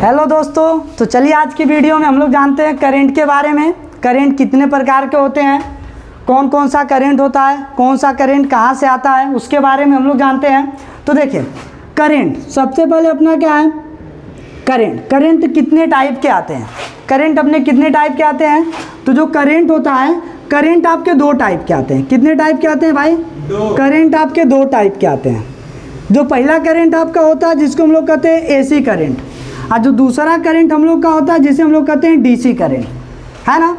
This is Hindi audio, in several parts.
हेलो दोस्तों, तो चलिए आज की वीडियो में हम लोग जानते हैं करंट के बारे में। करंट कितने प्रकार के होते हैं, कौन कौन सा करंट होता है, कौन सा करंट कहाँ से आता है, उसके बारे में हम लोग जानते हैं। तो देखिए करंट, सबसे पहले अपना क्या है करंट कितने टाइप के आते हैं। करंट अपने कितने टाइप के आते हैं, तो जो करंट होता है, करंट आपके दो टाइप के आते हैं। कितने टाइप के आते हैं भाई? करंट आपके दो टाइप के आते हैं। जो पहला करंट आपका होता है जिसको हम लोग कहते हैं एसी करंट, और जो दूसरा करंट हम लोग का होता है जिसे हम लोग कहते हैं डीसी करंट, है ना।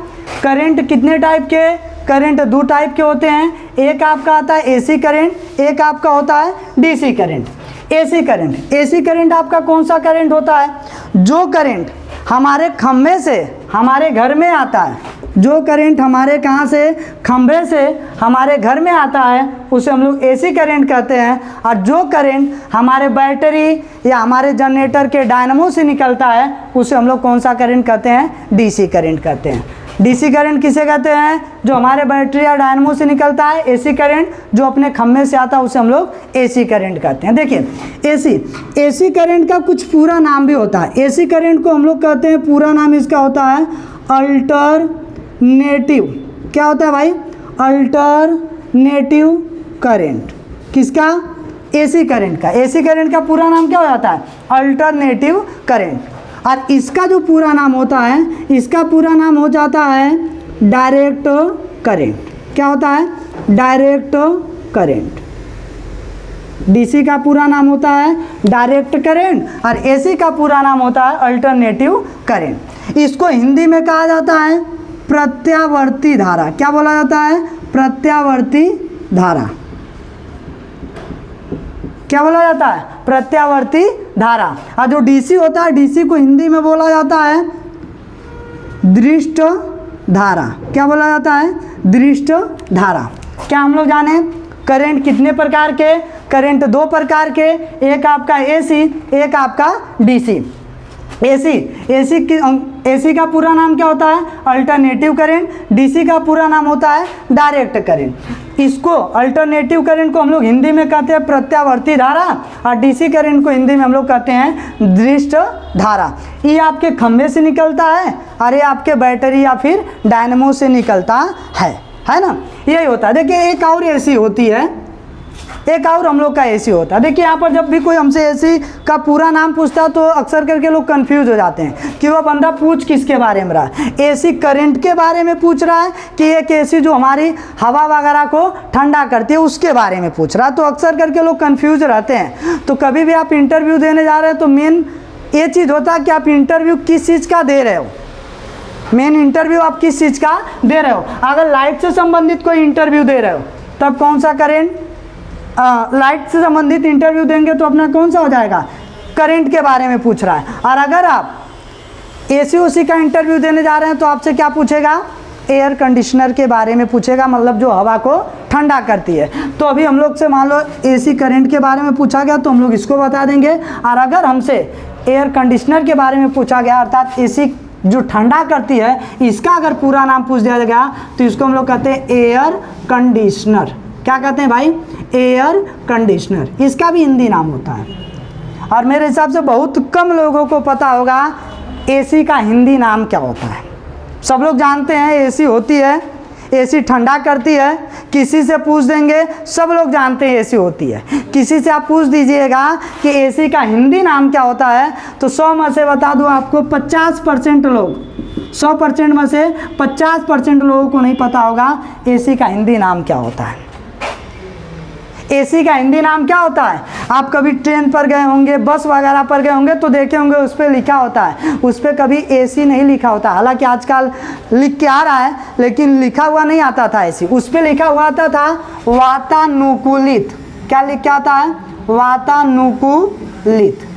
करंट कितने टाइप के, करंट दो टाइप के होते हैं। एक आपका आता है एसी करंट, एक आपका होता है डीसी करंट। एसी करंट आपका कौन सा करंट होता है? जो करंट हमारे खंभे से हमारे घर में आता है, जो करंट हमारे कहाँ से, खंभे से हमारे घर में आता है, उसे हम लोग एसी करंट कहते हैं। और जो करंट हमारे बैटरी या हमारे जनरेटर के डायनमो से निकलता है, उसे हम लोग कौन सा करंट कहते हैं? डीसी करंट कहते हैं। डीसी करंट किसे कहते हैं? जो हमारे बैटरी या डायनमो से निकलता है। एसी करंट जो अपने खंभे से आता है उसे हम लोग एसी करंट कहते हैं। देखिए एसी करंट का कुछ पूरा नाम भी होता है। एसी करंट को हम लोग कहते हैं, पूरा नाम इसका होता है अल्टरनेटिव। क्या होता है भाई? Alternative current. किसका? एसी करंट का। एसी करंट का पूरा नाम क्या हो जाता है? Alternative current. और इसका जो पूरा नाम होता है, इसका पूरा नाम हो जाता है डायरेक्ट करंट। क्या होता है? Direct current. डीसी का पूरा नाम होता है डायरेक्ट करंट और एसी का पूरा नाम होता है अल्टरनेटिव करंट। इसको हिंदी में कहा जाता है प्रत्यावर्ती धारा। क्या बोला जाता है? प्रत्यावर्ती धारा। क्या बोला जाता है? प्रत्यावर्ती धारा। और जो डीसी होता है, डीसी को हिंदी में बोला जाता है दृष्ट धारा। क्या बोला जाता है? दृष्ट धारा। क्या हम लोग जाने करंट कितने प्रकार के? करंट दो प्रकार के, एक आपका एसी, एक आपका डीसी। एसी का पूरा नाम क्या होता है? Alternative current. डीसी का पूरा नाम होता है डायरेक्ट करंट। इसको अल्टरनेटिव करंट को हम लोग हिंदी में कहते हैं प्रत्यावर्ती धारा, और डीसी करंट को हिंदी में हम लोग कहते हैं दृष्ट धारा। ये आपके खंभे से निकलता है और ये आपके बैटरी या फिर डायनमो से निकलता है ना। यही होता है। देखिए एक और एसी होती है, एक और हम लोग का एसी होता है। देखिए यहाँ पर जब भी कोई हमसे एसी का पूरा नाम पूछता है तो अक्सर करके लोग कंफ्यूज हो जाते हैं कि वो बंदा पूछ किसके बारे में रहा है। एसी करंट के बारे में पूछ रहा है कि एक एसी जो हमारी हवा वगैरह को ठंडा करती है उसके बारे में पूछ रहा है। तो अक्सर करके लोग कंफ्यूज रहते हैं। तो कभी भी आप इंटरव्यू देने जा रहे हैं तो मेन ये चीज़ होता है कि आप इंटरव्यू किस चीज़ का दे रहे हो। मेन इंटरव्यू आप किस चीज़ का दे रहे हो। अगर लाइट से संबंधित कोई इंटरव्यू दे रहे हो तब कौन सा करंट, लाइट से संबंधित इंटरव्यू देंगे तो अपना कौन सा हो जाएगा? करंट के बारे में पूछ रहा है। और अगर आप एसी का इंटरव्यू देने जा रहे हैं तो आपसे क्या पूछेगा? एयर कंडीशनर के बारे में पूछेगा, मतलब जो हवा को ठंडा करती है। तो अभी हम लोग से मान लो एसी करंट के बारे में पूछा गया तो हम लोग इसको बता देंगे। और अगर हमसे एयर कंडीशनर के बारे में पूछा गया, अर्थात एसी जो ठंडा करती है, इसका अगर पूरा नाम पूछ दिया गया तो इसको हम लोग कहते हैं एयर कंडीशनर। क्या कहते हैं भाई? Air conditioner. इसका भी हिंदी नाम होता है। और मेरे हिसाब से बहुत कम लोगों को पता होगा एसी का हिंदी नाम क्या होता है। सब लोग जानते हैं एसी होती है, एसी ठंडा करती है। किसी से पूछ देंगे, सब लोग जानते हैं एसी होती है। किसी से आप पूछ दीजिएगा कि एसी का हिंदी नाम क्या होता है तो 100 में से बता दूं आपको 50% लोग, 100% में से 50% लोगों को नहीं पता होगा एसी का हिंदी नाम क्या होता है। एसी का हिंदी नाम क्या होता है? आप कभी ट्रेन पर गए होंगे, बस वगैरह पर गए होंगे तो देखे होंगे उस पर लिखा होता है, उस पर कभी एसी नहीं लिखा होता। हालांकि आजकल लिख के आ रहा है लेकिन लिखा हुआ नहीं आता था एसी। उस पर लिखा हुआ आता था वातानुकूलित। क्या लिख के आता है? वातानुकूलित।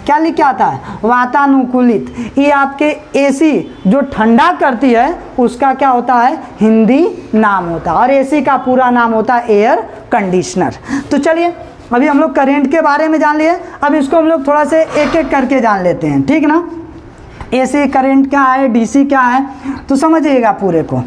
क्या लिख के आता है? वातानुकूलित। ये आपके एसी जो ठंडा करती है उसका क्या होता है? हिंदी नाम होता है। और एसी का पूरा नाम होता है एयर कंडीशनर। तो चलिए अभी हम लोग करंट के बारे में जान लिए, अब इसको हम लोग थोड़ा से एक एक करके जान लेते हैं, ठीक ना। एसी करंट क्या है, डीसी क्या है, तो समझिएगा पूरे को।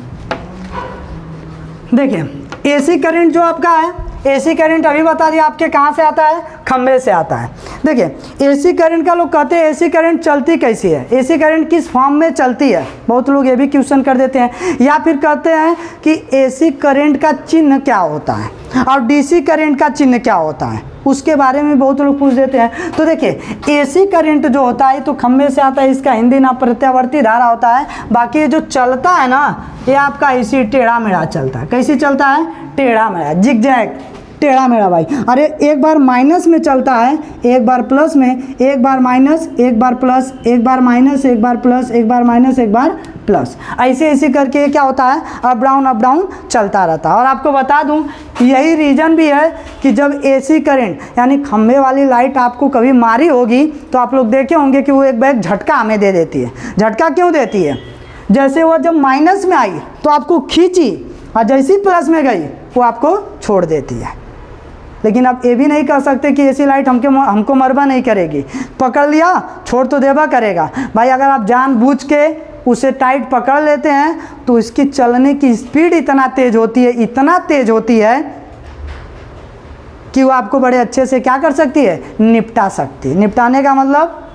देखिए एसी करंट जो आपका है, एसी करंट अभी बता दिया आपके कहाँ से आता है, खंभे से आता है। देखिए एसी करंट का लोग कहते हैं एसी करंट चलती कैसी है, एसी करंट किस फॉर्म में चलती है, बहुत लोग ये भी क्वेश्चन कर देते हैं। या फिर कहते हैं कि एसी करंट का चिन्ह क्या होता है और डीसी करंट का चिन्ह क्या होता है, उसके बारे में बहुत लोग पूछ देते हैं। तो देखिए एसी करंट जो होता है तो खंभे से आता है, इसका हिंदी नाम प्रत्यावर्ती धारा होता है। बाकी ये जो चलता है ना, ये आपका ऐसी टेढ़ा मेढ़ा चलता है। कैसी चलता है, टेढ़ा मेढ़ा, जिगजैग, टेढ़ा मेढ़ा भाई। अरे एक बार माइनस में चलता है, एक बार प्लस में, एक बार माइनस, एक बार प्लस, एक बार माइनस, एक बार प्लस, एक बार माइनस, एक बार प्लस, ऐसे ऐसे करके क्या होता है, अप डाउन चलता रहता है। और आपको बता दूं यही रीज़न भी है कि जब एसी करंट यानी खंभे वाली लाइट आपको कभी मारी होगी तो आप लोग देखे होंगे कि वो एक बैग झटका हमें दे देती है। झटका क्यों देती है, जैसे वो जब माइनस में आई तो आपको खींची और जैसे ही प्लस में गई वो आपको छोड़ देती है। लेकिन आप ये भी नहीं कह सकते कि ऐसी लाइट हमको मरबा नहीं करेगी, पकड़ लिया छोड़ तो देबा करेगा भाई। अगर आप जानबूझ के उसे टाइट पकड़ लेते हैं तो इसकी चलने की स्पीड इतना तेज होती है, इतना तेज होती है कि वो आपको बड़े अच्छे से क्या कर सकती है, निपटा सकती है। निपटाने का मतलब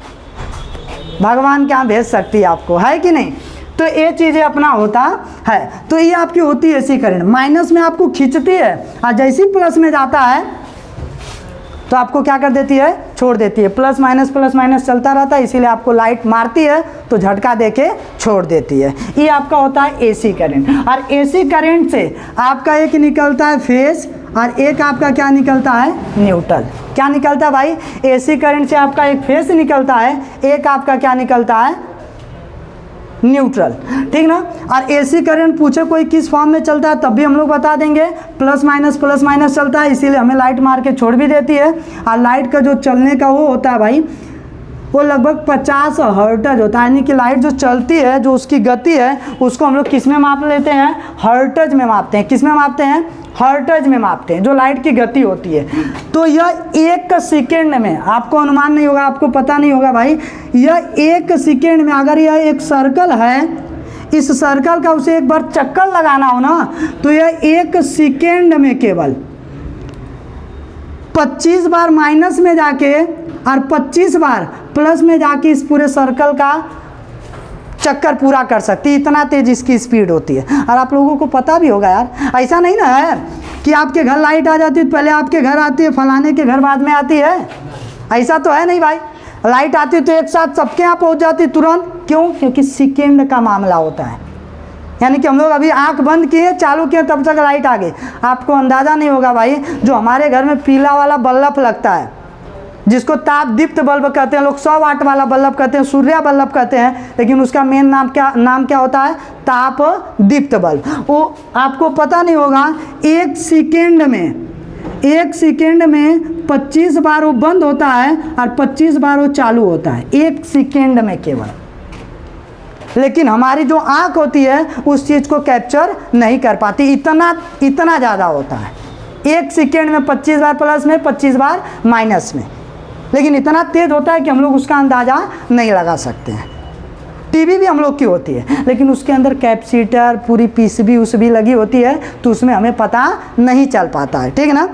भगवान क्या भेज सकती है आपको, है कि नहीं। तो ये चीज़ें अपना होता है। तो ये आपकी होती है एसी करंट, माइनस में आपको खींचती है और जैसे ही प्लस में जाता है तो आपको क्या कर देती है, छोड़ देती है। प्लस माइनस चलता रहता है, इसीलिए आपको लाइट मारती है तो झटका देके छोड़ देती है। ये आपका होता है एसी करंट। और एसी करंट से आपका एक निकलता है फेज और एक आपका क्या निकलता है, न्यूट्रल। क्या निकलता है भाई, एसी करंट से आपका एक फेज निकलता है, एक आपका क्या निकलता है, न्यूट्रल, ठीक ना। और एसी करंट पूछे कोई किस फॉर्म में चलता है तब भी हम लोग बता देंगे, प्लस माइनस चलता है, इसीलिए हमें लाइट मार के छोड़ भी देती है। और लाइट का जो चलने का वो होता है भाई, वो लगभग 50 हर्ट्ज होता है। यानी कि लाइट जो चलती है, जो उसकी गति है, उसको हम लोग किस में माप लेते हैं, हर्ट्ज में मापते हैं। किस में मापते हैं, हर्ट्ज में मापते हैं, जो लाइट की गति होती है। तो यह एक सेकेंड में, आपको अनुमान नहीं होगा, आपको पता नहीं होगा भाई, यह एक सेकेंड में, अगर यह एक सर्कल है, इस सर्कल का उसे एक बार चक्कर लगाना हो ना, तो यह एक सेकेंड में केवल 25 बार माइनस में जाके और 25 बार प्लस में जाके इस पूरे सर्कल का चक्कर पूरा कर सकती है। इतना तेज इसकी स्पीड होती है। और आप लोगों को पता भी होगा यार, ऐसा नहीं ना है कि आपके घर लाइट आ जाती है तो पहले आपके घर आती है, फलाने के घर बाद में आती है, ऐसा तो है नहीं भाई। लाइट आती है तो एक साथ सबके यहाँ पहुँच जाती है तुरंत। क्यों, क्योंकि सेकेंड का मामला होता है। यानी कि हम लोग अभी आंख बंद किए, चालू किए, तब तक लाइट आ गई। आपको अंदाज़ा नहीं होगा भाई, जो हमारे घर में पीला वाला बल्ब लगता है, जिसको ताप दीप्त बल्ब कहते हैं, लोग 100 वाट वाला बल्ब कहते हैं, सूर्य बल्ब कहते हैं, लेकिन उसका मेन नाम क्या होता है, ताप दीप्त बल्ब। वो आपको पता नहीं होगा, एक सेकेंड में 25 बार वो बंद होता है और 25 बार वो चालू होता है, एक सेकेंड में केवल। लेकिन हमारी जो आँख होती है उस चीज़ को कैप्चर नहीं कर पाती, इतना ज़्यादा होता है। एक सेकेंड में 25 बार प्लस में, 25 बार माइनस में, लेकिन इतना तेज होता है कि हम लोग उसका अंदाज़ा नहीं लगा सकते हैं। टीवी भी हम लोग की होती है, लेकिन उसके अंदर कैपेसिटर, पूरी पीसीबी उसबी लगी होती है, तो उसमें हमें पता नहीं चल पाता है, ठीक है ना।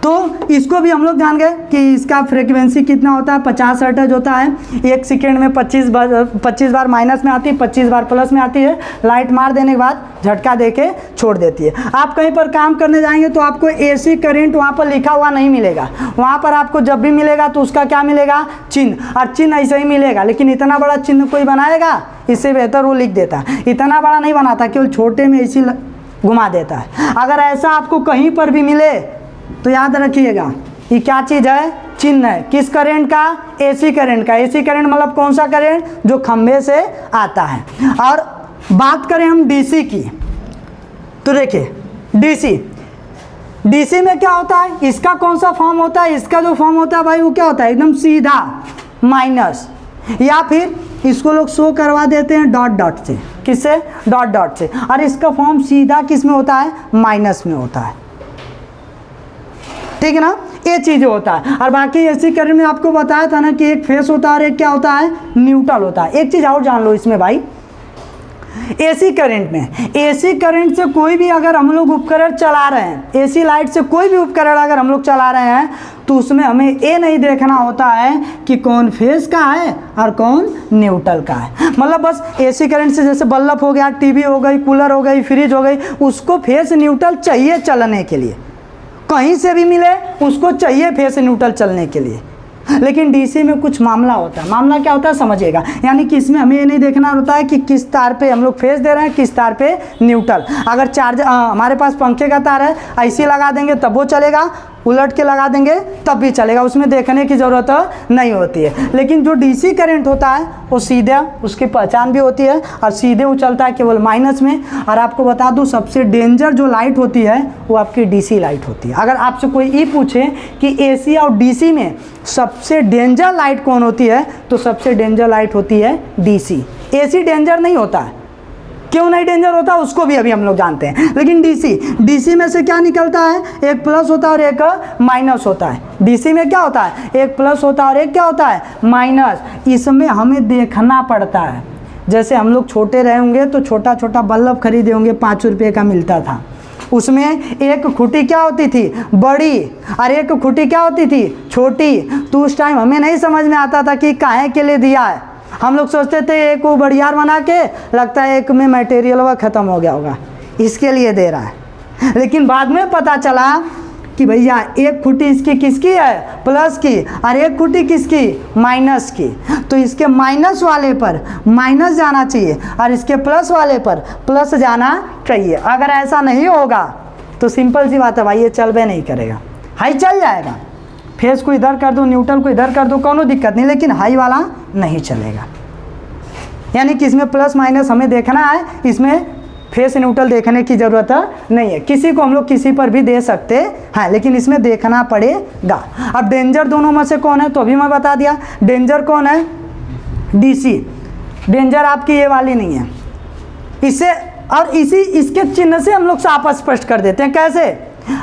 तो इसको भी हम लोग जान गए कि इसका फ्रीक्वेंसी कितना होता है, 50 हर्ट्ज होता है। एक सेकेंड में 25 बार माइनस में आती है, 25 बार प्लस में आती है। लाइट मार देने के बाद झटका देके छोड़ देती है। आप कहीं पर काम करने जाएंगे तो आपको एसी करंट वहाँ पर लिखा हुआ नहीं मिलेगा। वहाँ पर आपको जब भी मिलेगा तो उसका क्या मिलेगा, चिन्ह, और चिन्ह ऐसे ही मिलेगा। लेकिन इतना बड़ा चिन्ह कोई बनाएगा, इससे बेहतर वो लिख देता है। इतना बड़ा नहीं बनाता, केवल छोटे में ऐसी घुमा देता है। अगर ऐसा आपको कहीं पर भी मिले तो याद रखिएगा, ये क्या चीज़ है, चिन्ह है। किस करंट का, एसी करंट का। एसी करंट मतलब कौन सा करंट, जो खंभे से आता है। और बात करें हम डीसी की, तो देखिए डीसी में क्या होता है, इसका कौन सा फॉर्म होता है, इसका जो फॉर्म होता है भाई वो क्या होता है, एकदम सीधा माइनस, या फिर इसको लोग शो करवा देते हैं डॉट से। किससे, डॉट से। और इसका फॉर्म सीधा किस में होता है, माइनस में होता है, ठीक है ना। ये चीज़ होता है। और बाकी एसी करंट में आपको बताया था ना कि एक फेस होता है और एक क्या होता है, न्यूट्रल होता है। एक चीज़ और जान लो इसमें भाई, एसी करंट में, एसी करंट से कोई भी अगर हम लोग उपकरण चला रहे हैं, एसी लाइट से कोई भी उपकरण अगर हम लोग चला रहे हैं, तो उसमें हमें ये नहीं देखना होता है कि कौन फेज का है और कौन न्यूट्रल का है। मतलब बस एसी करंट से जैसे बल्ब हो गया, टीवी हो गई, कूलर हो गई, फ्रिज हो गई, उसको फेज न्यूट्रल चाहिए चलने के लिए, कहीं से भी मिले उसको चाहिए फेज न्यूट्रल चलने के लिए। लेकिन डीसी में कुछ मामला होता है। मामला क्या होता है समझिएगा, यानी कि इसमें हमें ये नहीं देखना होता है कि किस तार पे हम लोग फेज दे रहे हैं, किस तार पे न्यूट्रल। अगर चार्जर हमारे पास पंखे का तार है, ऐसे लगा देंगे तब वो चलेगा, उलट के लगा देंगे तब भी चलेगा, उसमें देखने की ज़रूरत नहीं होती है। लेकिन जो डीसी करंट होता है वो सीधा उसकी पहचान भी होती है और सीधे वो चलता है केवल माइनस में। और आपको बता दूं सबसे डेंजर जो लाइट होती है वो आपकी डीसी लाइट होती है। अगर आपसे कोई ये पूछे कि एसी और डीसी में सबसे डेंजर लाइट कौन होती है, तो सबसे डेंजर लाइट होती है डीसी। एसी डेंजर नहीं होता है, क्यों नहीं डेंजर होता उसको भी अभी हम लोग जानते हैं। लेकिन डीसी में से क्या निकलता है, एक प्लस होता है और एक माइनस होता है। डीसी में क्या होता है, एक प्लस होता है और एक क्या होता है, माइनस। इसमें हमें देखना पड़ता है। जैसे हम लोग छोटे रहे होंगे तो छोटा छोटा बल्ब खरीदे होंगे, 5 रुपये का मिलता था, उसमें एक खुटी क्या होती थी, बड़ी, और एक खुटी क्या होती थी, छोटी। तो उस टाइम हमें नहीं समझ में आता था कि काहे के लिए दिया है। हम लोग सोचते थे एक को बढ़ियार बना के, लगता है एक में मटेरियल वह ख़त्म हो गया होगा, इसके लिए दे रहा है। लेकिन बाद में पता चला कि भैया एक खुटी इसकी किसकी है, प्लस की, और एक खुटी किसकी, माइनस की। तो इसके माइनस वाले पर माइनस जाना चाहिए और इसके प्लस वाले पर प्लस जाना चाहिए। अगर ऐसा नहीं होगा तो सिंपल सी बात है भाई, ये चलबे नहीं करेगा। हाई चल जाएगा, फेस को इधर कर दो, न्यूट्रल को इधर कर दो, कोनो दिक्कत नहीं, लेकिन हाई वाला नहीं चलेगा। यानी कि इसमें प्लस माइनस हमें देखना है, इसमें फेस न्यूट्रल देखने की ज़रूरत नहीं है। किसी को हम लोग किसी पर भी दे सकते हैं, लेकिन इसमें देखना पड़ेगा। अब डेंजर दोनों में से कौन है, तो अभी मैं बता दिया, डेंजर कौन है, डीसी। डेंजर आपकी ये वाली नहीं है, इससे और इसके चिन्ह से हम लोग साफ स्पष्ट कर देते हैं। कैसे,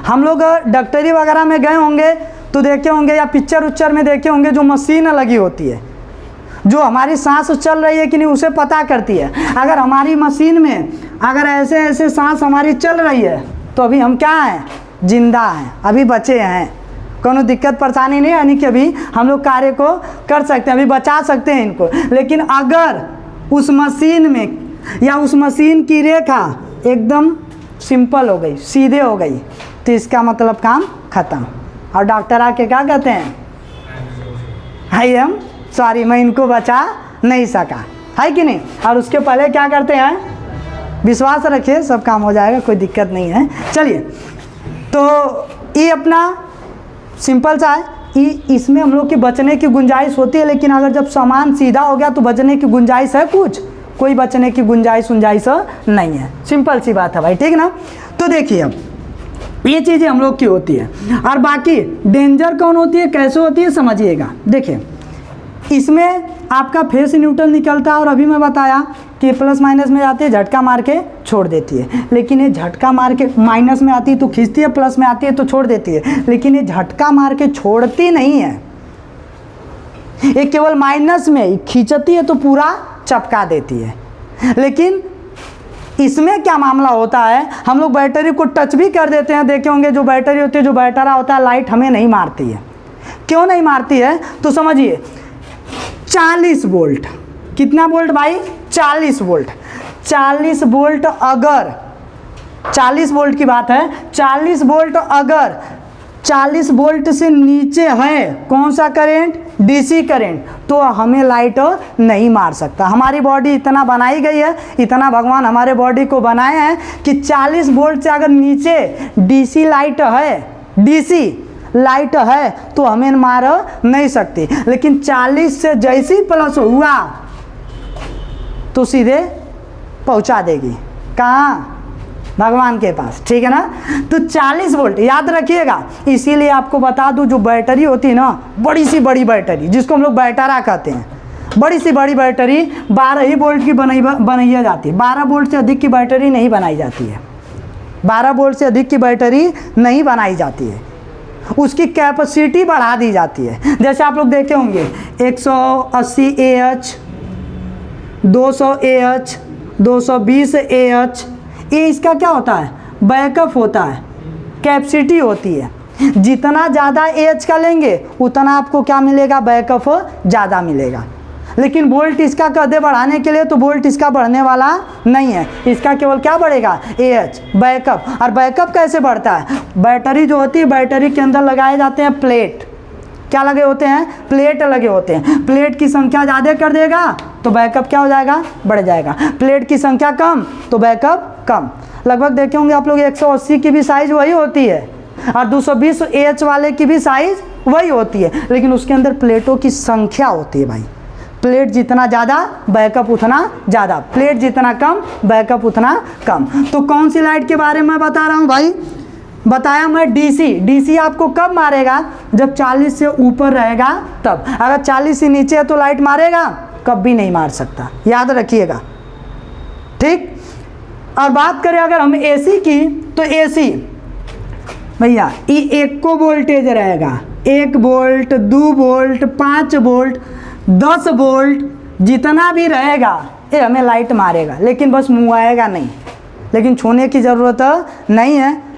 हम लोग डॉक्टरी वगैरह में गए होंगे तो देखे होंगे, या पिक्चर उच्चर में देखे होंगे, जो मशीन लगी होती है जो हमारी सांस चल रही है कि नहीं उसे पता करती है। अगर हमारी मशीन में अगर ऐसे ऐसे सांस हमारी चल रही है तो अभी हम क्या हैं, जिंदा हैं, अभी बचे हैं, कोनो दिक्कत परेशानी नहीं, यानी कि अभी हम लोग कार्य को कर सकते हैं, अभी बचा सकते हैं इनको। लेकिन अगर उस मशीन में या उस मशीन की रेखा एकदम सिंपल हो गई, सीधे हो गई, तो इसका मतलब काम खत्म। और डॉक्टर आके क्या कहते हैं, आई एम सॉरी, मैं इनको बचा नहीं सका, है कि नहीं। और उसके पहले क्या करते हैं, विश्वास रखिए सब काम हो जाएगा, कोई दिक्कत नहीं है। चलिए, तो ये अपना सिंपल सा है, इसमें हम लोग की बचने की गुंजाइश होती है। लेकिन अगर जब सामान सीधा हो गया तो बचने की गुंजाइश है, कुछ कोई बचने की गुंजाइश नहीं है। सिंपल सी बात है भाई, ठीक ना। तो देखिए अब ये चीज़ें हम लोग की होती है। और बाकी डेंजर कौन होती है, कैसे होती है, समझिएगा। देखिए, इसमें आपका फेस न्यूट्रल निकलता है और अभी मैं बताया कि प्लस माइनस में जाती है, झटका मार के छोड़ देती है। लेकिन ये झटका मार के माइनस में आती है तो खींचती है, प्लस में आती है तो छोड़ देती है। लेकिन ये झटका मार के छोड़ती नहीं है, ये केवल माइनस में खींचती है तो पूरा चपका देती है। लेकिन इसमें क्या मामला होता है, हम लोग बैटरी को टच भी कर देते हैं, देखे होंगे जो बैटरी होती है, जो बैटरा होता है, लाइट हमें नहीं मारती है। क्यों नहीं मारती है, तो समझिए 40 वोल्ट, कितना वोल्ट भाई, 40 वोल्ट। 40 वोल्ट अगर 40 वोल्ट की बात है, 40 वोल्ट अगर 40 वोल्ट से नीचे है कौन सा करंट, डीसी करंट, तो हमें लाइट नहीं मार सकता। हमारी बॉडी इतना बनाई गई है, इतना भगवान हमारे बॉडी को बनाए हैं कि 40 वोल्ट से अगर नीचे डीसी लाइट है, डीसी लाइट है तो हमें मार नहीं सकती। लेकिन 40 से जैसे ही प्लस हुआ तो सीधे पहुंचा देगी, कहाँ, भगवान के पास, ठीक है ना। तो 40 वोल्ट याद रखिएगा। इसीलिए आपको बता दूं, जो बैटरी होती है ना, बड़ी सी बड़ी बैटरी जिसको हम लोग बैटरा कहते हैं, बड़ी सी बड़ी बैटरी 12 ही वोल्ट की बनाई जाती है। 12 वोल्ट से अधिक की बैटरी नहीं बनाई जाती है, 12 वोल्ट से अधिक की बैटरी नहीं बनाई जाती है, उसकी कैपेसिटी बढ़ा दी जाती है। जैसे आप लोग देखे होंगे 180 AH, 200 AH 220 AH, ये इसका क्या होता है, बैकअप होता है, कैपेसिटी होती है। जितना ज़्यादा AH का लेंगे उतना आपको क्या मिलेगा, बैकअप ज़्यादा मिलेगा। लेकिन वोल्ट इसका कर दे बढ़ाने के लिए तो वोल्ट इसका बढ़ने वाला नहीं है, इसका केवल क्या बढ़ेगा, AH, बैकअप। और बैकअप कैसे बढ़ता है, बैटरी जो होती है, बैटरी के अंदर लगाए जाते हैं प्लेट, क्या लगे होते हैं, प्लेट लगे होते हैं। प्लेट की संख्या ज़्यादा कर देगा तो बैकअप क्या हो जाएगा, बढ़ जाएगा। प्लेट की संख्या कम तो बैकअप कम। लगभग देखे होंगे आप लोग 180 की भी साइज़ वही होती है और 220 AH वाले की भी साइज़ वही होती है, लेकिन उसके अंदर प्लेटों की संख्या होती है भाई। प्लेट जितना ज़्यादा बैकअप उतना ज़्यादा, प्लेट जितना कम बैकअप उतना कम। तो कौन सी लाइट के बारे में बता रहा हूँ भाई, बताया मैं डीसी आपको कब मारेगा, जब 40 से ऊपर रहेगा तब। अगर 40 से नीचे है तो लाइट मारेगा, कभी नहीं मार सकता, याद रखिएगा, ठीक। और बात करें अगर हम एसी की, तो एसी भैया ये एक को वोल्टेज रहेगा, 1 वोल्ट, 2 वोल्ट, 5 वोल्ट, 10 वोल्ट, जितना भी रहेगा ये हमें लाइट मारेगा, लेकिन बस मुँह आएगा नहीं, लेकिन छूने की ज़रूरत नहीं है।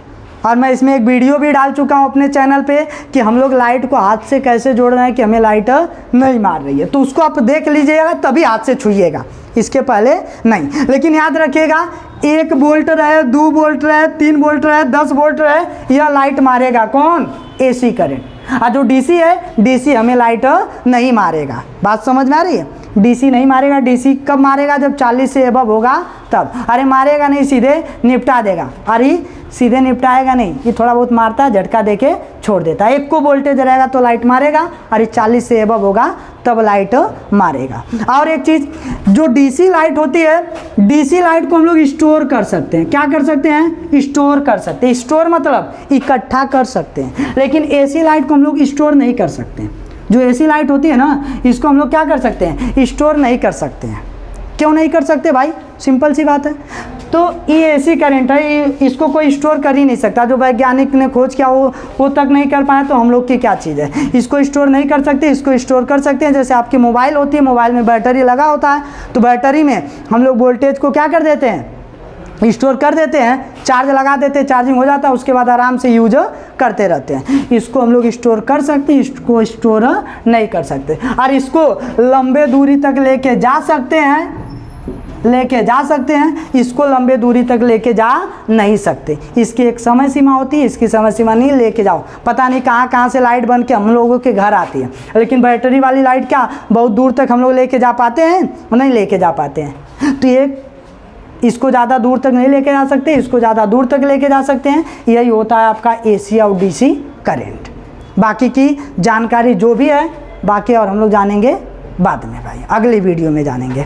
और मैं इसमें एक वीडियो भी डाल चुका हूँ अपने चैनल पे कि हम लोग लाइट को हाथ से कैसे जोड़ रहे हैं कि हमें लाइट नहीं मार रही है, तो उसको आप देख लीजिएगा, तभी हाथ से छूइएगा, इसके पहले नहीं। लेकिन याद रखिएगा 1 वोल्ट रहे, 2 वोल्ट रहे, 3 वोल्ट रहे, 10 वोल्ट रहे, यह लाइट मारेगा कौन, एसी करंट। और जो डीसी है, डीसी हमें लाइट नहीं मारेगा। बात समझ में आ रही है, डीसी नहीं मारेगा। डीसी कब मारेगा, जब 40 से अबव होगा तब। अरे मारेगा नहीं, सीधे निपटा देगा। अरे सीधे निपटाएगा नहीं, ये थोड़ा बहुत मारता है, झटका देके छोड़ देता है। 1 को वोल्टेज रहेगा तो लाइट मारेगा, और ये 40 से अबव होगा तब लाइट मारेगा। और एक चीज़, जो डीसी लाइट होती है, डीसी लाइट को हम लोग स्टोर कर सकते हैं। क्या कर सकते हैं, स्टोर कर सकते हैं। स्टोर मतलब इकट्ठा कर सकते हैं, लेकिन एसी लाइट को हम लोग स्टोर नहीं कर सकते। जो एसी लाइट होती है ना, इसको हम लोग क्या कर सकते हैं, स्टोर नहीं कर सकते हैं। क्यों नहीं कर सकते भाई, सिंपल सी बात है। तो ये एसी करंट है, इसको कोई स्टोर कर ही नहीं सकता। जो वैज्ञानिक ने खोज किया वो तक नहीं कर पाए, तो हम लोग की क्या चीज़ है, इसको स्टोर नहीं कर सकते। इसको स्टोर कर सकते हैं, जैसे आपकी मोबाइल होती है, मोबाइल में बैटरी लगा होता है, तो बैटरी में हम लोग वोल्टेज को क्या कर देते हैं, स्टोर कर देते हैं, चार्ज लगा देते हैं, चार्जिंग हो जाता है, उसके बाद आराम से यूज करते रहते हैं। इसको हम लोग स्टोर कर सकते हैं, इसको स्टोर नहीं कर सकते। और इसको लंबे दूरी तक लेके जा सकते हैं, इसको लंबे दूरी तक लेके जा नहीं सकते। इसकी एक समय सीमा होती है, इसकी समय सीमा नहीं, लेके जाओ पता नहीं कहाँ से लाइट बन के हम लोगों के घर आती है। लेकिन बैटरी वाली लाइट क्या बहुत दूर तक हम लोग लेके जा पाते हैं, नहीं लेके जा पाते हैं। तो ये इसको ज़्यादा दूर तक नहीं लेके जा सकते, इसको ज़्यादा दूर तक लेके जा सकते हैं। यही होता है आपका एसी और डीसी करंट। बाकी की जानकारी जो भी है, बाकी और हम लोग जानेंगे बाद में भाई, अगली वीडियो में जानेंगे।